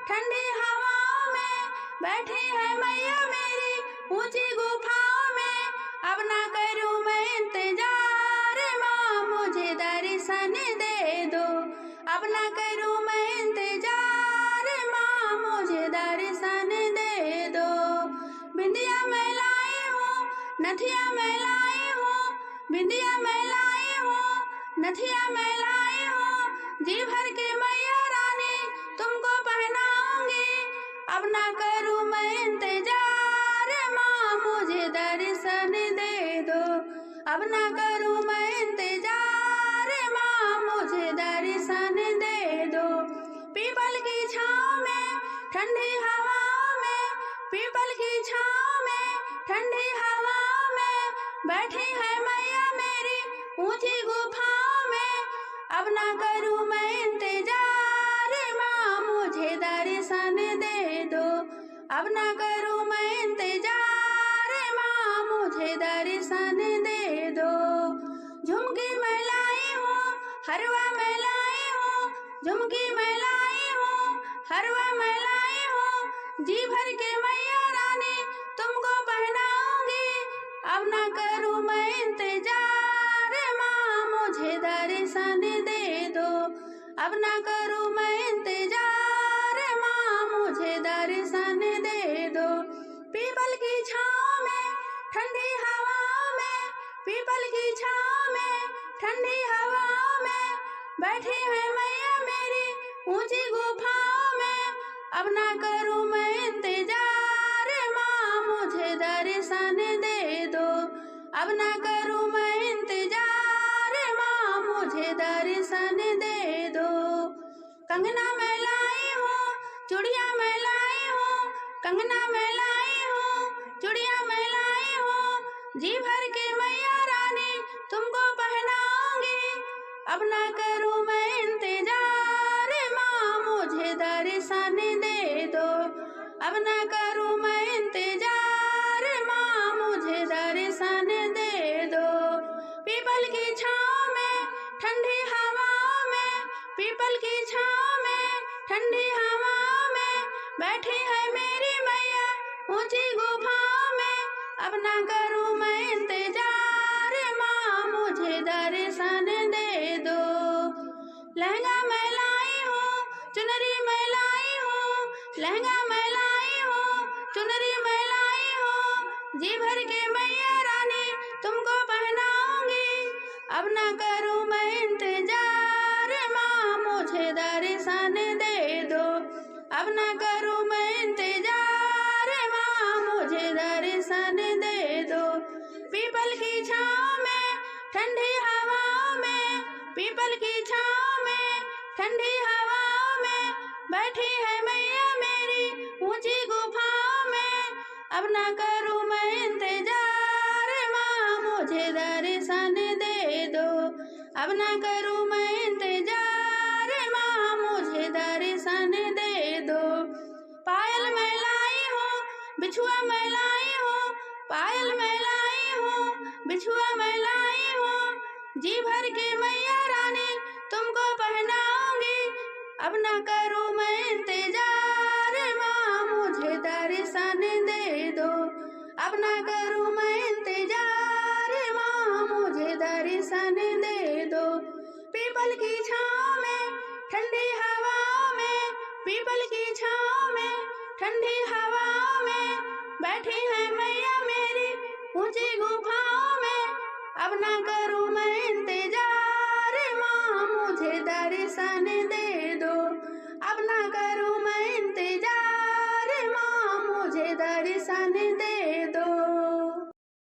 ठंडी हवाओं में बैठी है मैया मेरी ऊंची गुफाओं में। अब ना करूं मैं इंतजार माँ मुझे दर्शन दे दो। अब ना करूं मैं इंतजार माँ मुझे दर्शन दे दो। बिंदिया मैं लाई हूँ नथिया मैं लाई हूँ, बिंदिया मैं लाई हूँ नथिया मैं लाई हूँ। जी भर के मैया रानी तुमको पहनाऊंगी। अब ना करूं मैं इंतजार माँ मुझे दर्शन दे दो। अब ना करूं मैं इंतजार माँ मुझे दर्शन दे दो। पीपल की छाँव में ठंडी हवाओं में, पीपल की छाँव में ठंडी हवाओं में बैठी है मैया मेरी ऊंची गुफाओं में। अब ना करूं मैं इंतजार माँ मुझे दर्शन दे दो। अब ना करूं मैं इंतजार माँ मुझे दर्शन दे दो। झुमकी मैं लाई हूँ हरवा मैं लाई हूँ, झुमकी मैं लाई हूँ हरवा मैं लाई हूँ। जी भर के मैया रानी तुमको पहनाऊंगी। अब ना करूं मैं इंतजार माँ मुझे दर्शन दे दो। अब ना करूं मैं इंतजार माँ मुझे दर्शन दे दो। पीपल की छाँव में ठंडी हवाओं में, पीपल की छाँव में ठंडी हवाओं में बैठी है मैया मेरी ऊंची गुफाओं में। अब ना करूं मैं इंतजार माँ मुझे दर्शन दे दो। अब ना करूं मैं इंतजार माँ मुझे दर्शन दे दो। कंगना मैं लाई हूँ चूड़िया मैं लाई हूँ, कंगना मैं लाई हूँ चूड़िया मैं लाई हूँ। जी भर के मैया रानी तुमको पहनाऊंगी। अब ना करूं मैं इंतजार माँ मुझे दर्शन दे दो। अब ना करूं मैं इंतजार माँ मुझे दर्शन दे दो। पीपल की छाँव में ठंडी हवाओं में, पीपल की छाँव में ठंडी हवाओं में बैठी है मेरी मैया ऊंची गुफाओं में। अब ना करूं मैं इंतजार माँ मुझे दर्शन दे दो। लहंगा मैं लाई हूँ चुनरी मैं लाई हूँ, लहंगा मैं लाई हूँ चुनरी मैं लाई हूँ। जी भर के मैया रानी तुमको पहनाऊंगी। अब ना करूं मैं इंतजार माँ मुझे दर्शन दे दो। अब ना करूं मैं इंतजार माँ मुझे दर्शन दे दो। पीपल की छाँव में ठंडी हवाओं में, पीपल की छाँव में ठंडी हवाओं में बैठी है मैया मेरी ऊंची गुफाओं में। अब ना करूं मैं इंतजार माँ मुझे दर्शन दे दो। अब ना करूं मैं इंतजार माँ मुझे दर्शन दे दो। पायल मैं लाई हूँ बिछुआ मैं लाई हूँ, पायल मैं लाई हूँ बिछुआ मैं लाई हूँ। जी भर के मैया रानी तुमको पहनाऊंगी। अब ना करूं मैं इंतजार माँ मुझे दर्शन दे दो। अब ना करूं मैं इंतजार माँ मुझे दर्शन दे दो। पीपल की छाँव में ठंडी हवाओं में, पीपल की छाँव में ठंडी हवाओं में बैठी है मैया मेरी ऊंची गुफाओं में। अब ना करूं मैं इंतजार माँ मुझे दर्शन